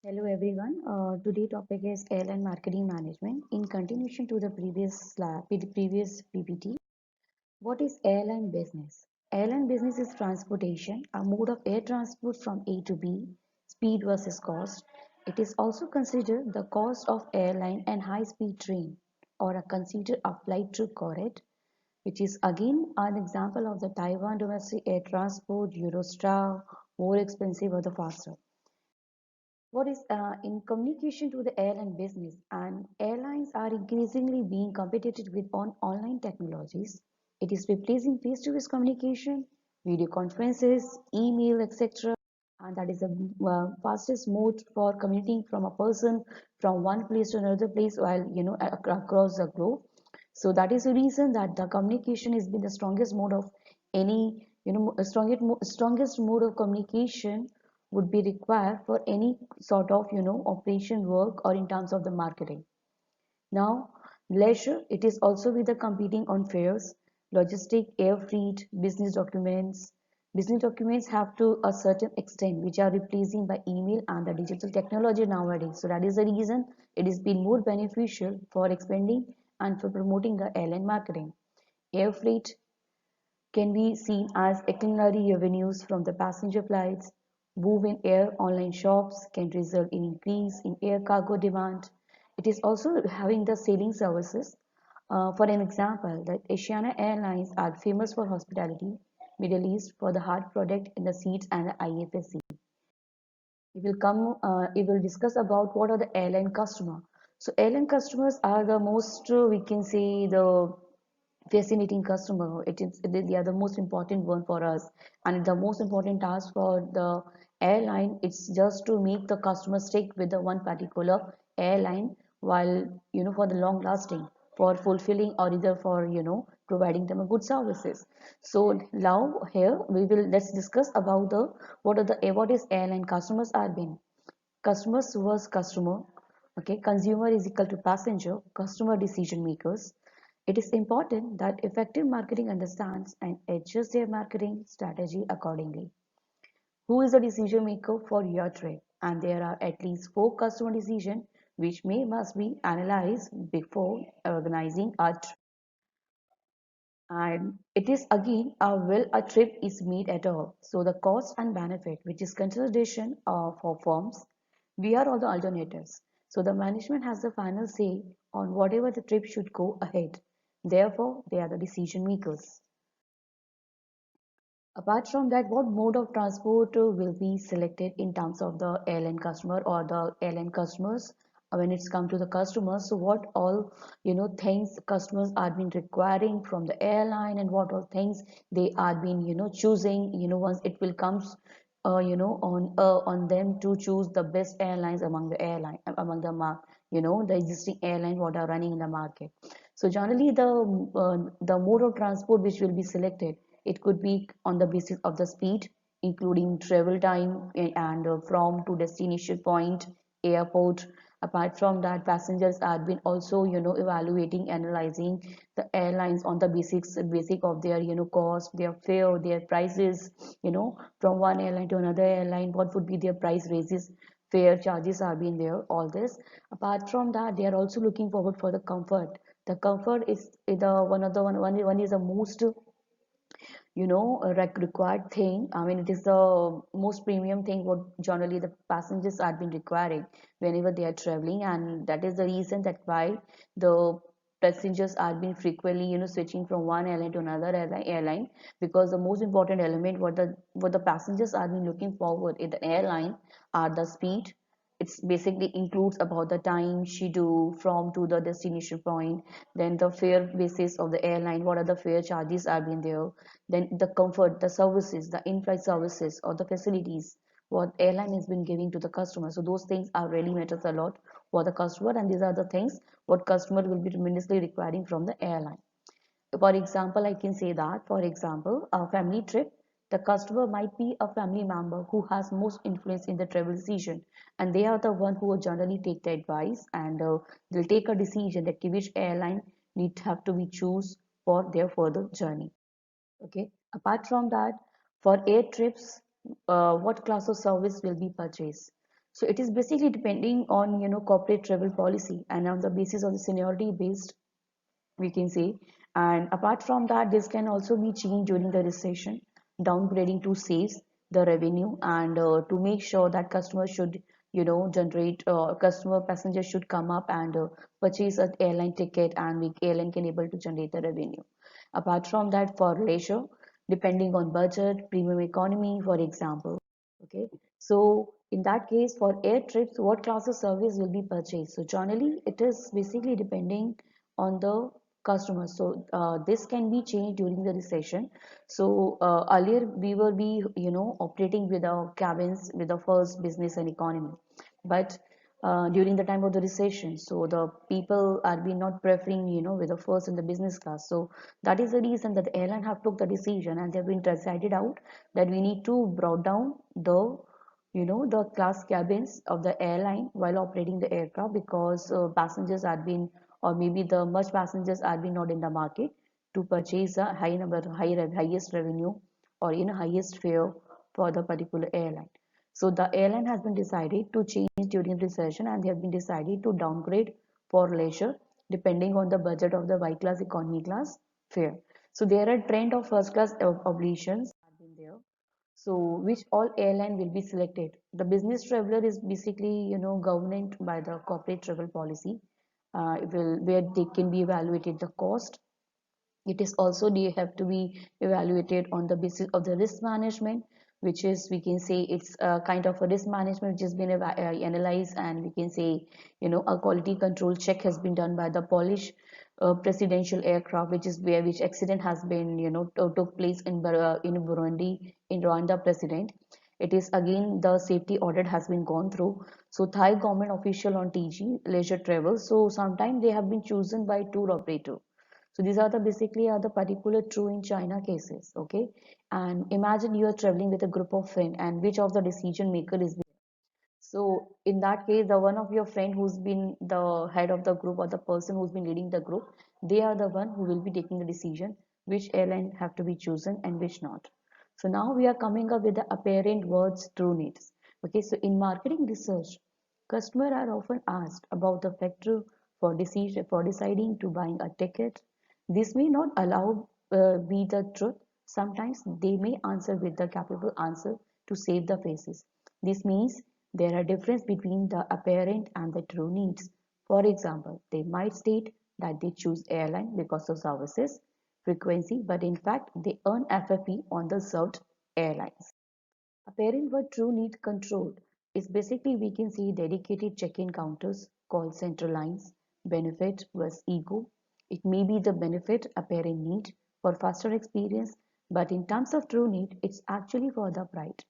Hello everyone. Today topic is airline marketing management. In continuation to the previous PPT, what is airline business? Airline business is transportation, a mode of air transport from A to B, speed versus cost. It is also considered the cost of airline and high-speed train, or a considered a flight to Corette, which is again an example of the Taiwan domestic air transport, Eurostar, more expensive or the faster. What is in communication to the airline business, and airlines are increasingly being competitive with online technologies. It is replacing face-to-face communication, video conferences, email, etc. And that is the fastest mode for communicating from a person from one place to another place while across the globe. So that is the reason that the communication has been the strongest mode of any strongest mode of communication would be required for any sort of operation work or in terms of the marketing. Now, leisure, it is also with the competing on fares, logistic, air freight, business documents. Business documents have to a certain extent which are replacing by email and the digital technology nowadays. So that is the reason it has been more beneficial for expanding and for promoting the airline marketing. Air freight can be seen as auxiliary revenues from the passenger flights. Move in air online shops can result in increase in air cargo demand. It is also having the sailing services. For an example, the Asiana Airlines are famous for hospitality, Middle East for the hard product in the seats and the IFSC. We will discuss about what are the airline customer. So airline customers are the most, we can say, the fascinating customer. They are the most important one for us, and the most important task for the airline, it's just to make the customer stick with the one particular airline while for the long lasting, for fulfilling or either for providing them a good services. So now here let's discuss about the what is airline customers are being. Customers was customer. Okay, consumer is equal to passenger, customer decision makers. It is important that effective marketing understands and adjusts their marketing strategy accordingly. Who is the decision maker for your trip? And there are at least 4 customer decisions which must be analyzed before organizing a trip. And it is again a trip is made at all. So the cost and benefit, which is consideration for firms, we are all the alternatives. So the management has the final say on whatever the trip should go ahead. Therefore, they are the decision makers. Apart from that, what mode of transport will be selected in terms of the airline customer or the airline customers when it's come to the customers? So what all things customers are been requiring from the airline, and what all things they are been choosing once it will comes on them to choose the best airlines among the airline among the existing airline what are running in the market. So generally the mode of transport which will be selected, it could be on the basis of the speed, including travel time and from to destination point, airport. Apart from that, passengers have been also, evaluating, analyzing the airlines on the basic of their, cost, their fare, their prices, from one airline to another airline, what would be their price raises, fare charges are being there, all this. Apart from that, they are also looking forward for the comfort. The comfort is the one of the one is the most required thing. I mean, it is the most premium thing what generally the passengers are been requiring whenever they are traveling, and that is the reason that why the passengers are being frequently switching from one airline to another airline, because the most important element what the passengers are been looking forward in the airline are the speed. It's basically includes about the time schedule from to the destination point, then the fare basis of the airline, what are the fare charges are being there, then the comfort, the services, the in-flight services or the facilities what airline has been giving to the customer. So those things are really matters a lot for the customer, and these are the things what customer will be tremendously requiring from the airline. For example, I can say that, for example, a family trip, the customer might be a family member who has most influence in the travel decision, and they are the one who will generally take the advice, and they'll take a decision that which airline need have to be choose for their further journey. Okay. Apart from that, for air trips, what class of service will be purchased? So it is basically depending on corporate travel policy and on the basis of the seniority based, we can say. And apart from that, this can also be changed during the recession, downgrading to saves the revenue, and to make sure that customers should generate customer passengers should come up and purchase an airline ticket, and the airline can able to generate the revenue. Apart from that, for leisure, depending on budget, premium economy, for example. Okay, so in that case, for air trips, what class of service will be purchased? So generally, it is basically depending on the customers. So this can be changed during the recession. So earlier we will be operating with our cabins with the first business and economy, but during the time of the recession, so the people are be not preferring with the first and the business class. So that is the reason that the airline have took the decision, and they've been decided out that we need to brought down the class cabins of the airline while operating the aircraft, because passengers are been, or maybe the much passengers are been not in the market to purchase a high number highest revenue, or highest fare for the particular airline. So the airline has been decided to change during recession, and they have been decided to downgrade for leisure depending on the budget of the Y class, economy class fare. So there are trend of first class obligations have been there. So which all airline will be selected? The business traveler is basically governed by the corporate travel policy, where they can be evaluated the cost. It is also they have to be evaluated on the basis of the risk management, which is, we can say, it's a kind of a risk management which has been analyzed, and we can say a quality control check has been done by the Polish presidential aircraft, which is where which accident has been took place in Burundi, in Rwanda president. It is again the safety audit has been gone through. So Thai government official on TG leisure travel, so sometimes they have been chosen by tour operator. So these are the basically are the particular true in China cases. Okay, and imagine you are traveling with a group of friends, and which of the decision maker is there. So in that case, the one of your friend who's been the head of the group, or the person who's been leading the group, they are the one who will be taking the decision which airline have to be chosen and which not. So now we are coming up with the apparent words true needs. Okay, so in marketing research, customers are often asked about the factor for deciding to buying a ticket. This may not allow be the truth. Sometimes they may answer with the capable answer to save the faces. This means there are difference between the apparent and the true needs. For example, they might state that they choose airline because of services, frequency, but in fact they earn FFE on the served airlines. Apparent but true need control is basically, we can see, dedicated check-in counters, call center lines, benefit versus ego. It may be the benefit apparent need for faster experience, but in terms of true need, it's actually for the pride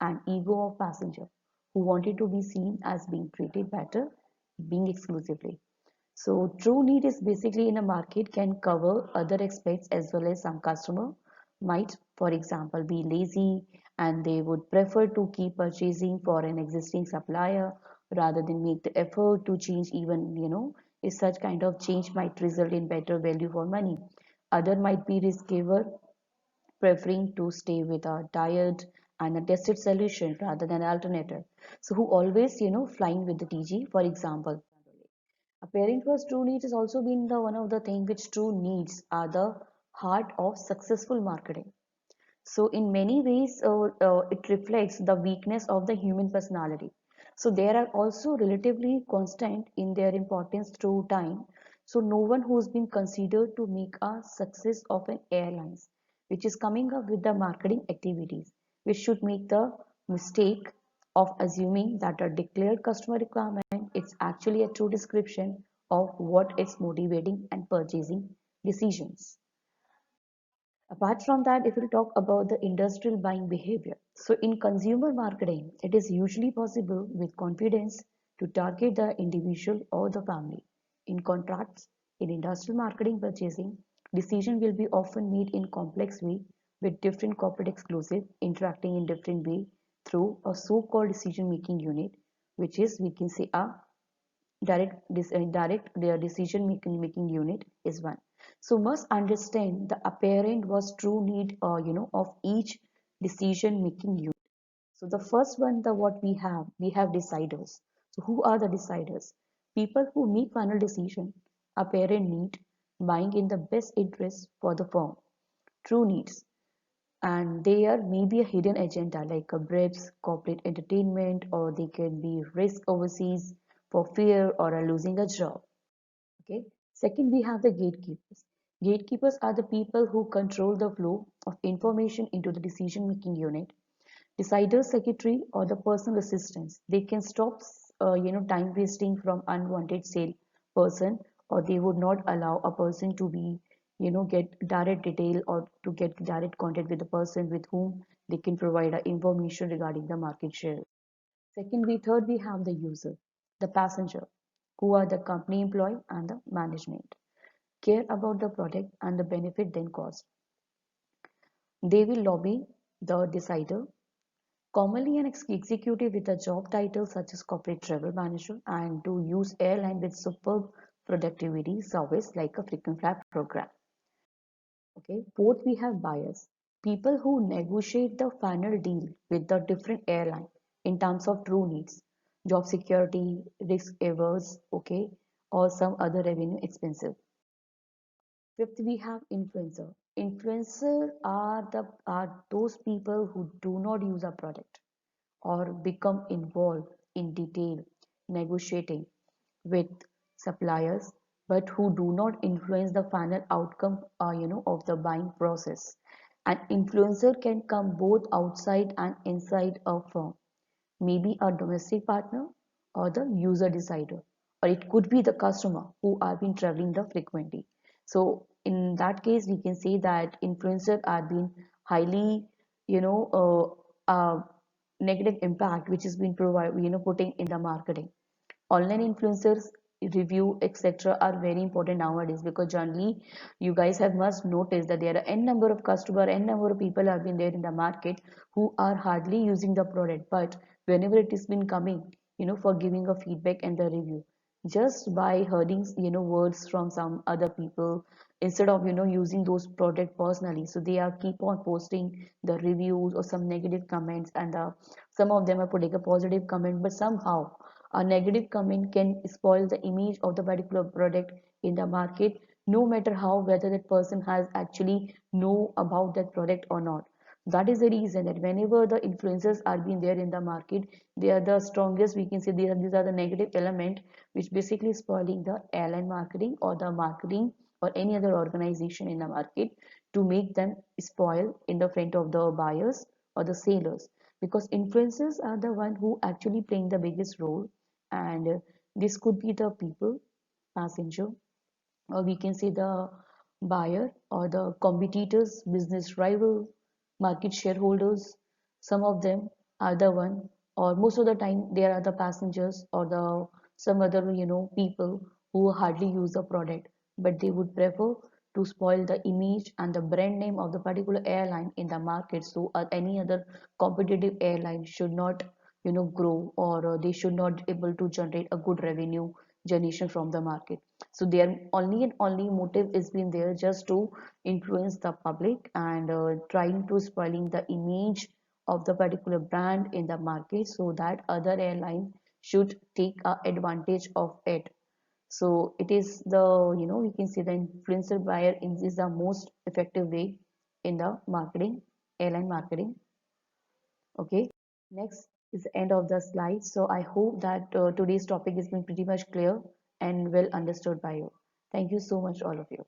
and ego of passenger who wanted to be seen as being treated better, being exclusively. So true need is basically in a market can cover other aspects as well. As some customer might, for example, be lazy, and they would prefer to keep purchasing for an existing supplier rather than make the effort to change, even if such kind of change might result in better value for money. Other might be risk giver, preferring to stay with a tired and a tested solution rather than alternative. So who always flying with the TG, for example. Appearing first true needs has also been the one of the thing which true needs are the heart of successful marketing. So in many ways, it reflects the weakness of the human personality. So they are also relatively constant in their importance through time. So no one who's been considered to make a success of an airlines, which is coming up with the marketing activities, which should make the mistake of assuming that a declared customer requirement is actually a true description of what is motivating and purchasing decisions. Apart from that, if we talk about the industrial buying behavior, so in consumer marketing, it is usually possible with confidence to target the individual or the family. In contrast, in industrial marketing purchasing, decision will be often made in complex way with different corporate exclusive interacting in different way through a so-called decision making unit, which is, we can say, a direct their decision making unit is one. So must understand the apparent was true need of each decision making unit. So the first one, the what we have deciders. So who are the deciders? People who make final decision, apparent need, buying in the best interest for the firm, true needs, and there may be a hidden agenda like a briefs, corporate entertainment, or they can be risk overseas for fear or a losing a job. Okay. Second, we have the gatekeepers. Gatekeepers are the people who control the flow of information into the decision-making unit. Deciders, secretary, or the personal assistants. They can stop, time wasting from unwanted sale person, or they would not allow a person to be, get direct detail or to get direct contact with the person with whom they can provide information regarding the market share. Third, we have the user, the passenger, who are the company employee and the management. Care about the product and the benefit then cost. They will lobby the decider, commonly an executive with a job title such as corporate travel manager, and to use airline with superb productivity service like a frequent flyer program. Okay. Fourth, we have buyers, people who negotiate the final deal with the different airline in terms of true needs, job security, risk averse, okay, or some other revenue expensive. Fifth, we have influencer. Influencer are those people who do not use a product or become involved in detail negotiating with suppliers, but who do not influence the final outcome of the buying process. An influencer can come both outside and inside a firm, maybe a domestic partner or the user decider, or it could be the customer who have been traveling the frequently. So in that case, we can say that influencers are being highly, you know, negative impact which has been provided, putting in the marketing. Online influencers review etc are very important nowadays, because generally you guys have must noticed that there are n number of customer, n number of people have been there in the market who are hardly using the product, but whenever it has been coming, for giving a feedback and the review, just by hearing words from some other people, instead of using those product personally, so they are keep on posting the reviews or some negative comments, and some of them are putting a positive comment, but somehow a negative comment can spoil the image of the particular product in the market, no matter how whether that person has actually know about that product or not. That is the reason that whenever the influencers are being there in the market, they are the strongest, we can say these are the negative element which basically spoiling the airline marketing or the marketing or any other organization in the market, to make them spoil in the front of the buyers or the sellers, because influencers are the one who actually playing the biggest role. And this could be the people, passenger, or we can say the buyer or the competitors, business rival, market shareholders. Some of them are the one, or most of the time there are the passengers or the some other people who hardly use the product, but they would prefer to spoil the image and the brand name of the particular airline in the market, so any other competitive airline should not grow, or they should not able to generate a good revenue generation from the market. So their only and only motive is been there just to influence the public, and trying to spoiling the image of the particular brand in the market, so that other airlines should take advantage of it. So it is the we can say the influencer buyer is the most effective way in the marketing, airline marketing. Okay. Next is the end of the slide. So I hope that today's topic has been pretty much clear and well understood by you. Thank you so much, all of you.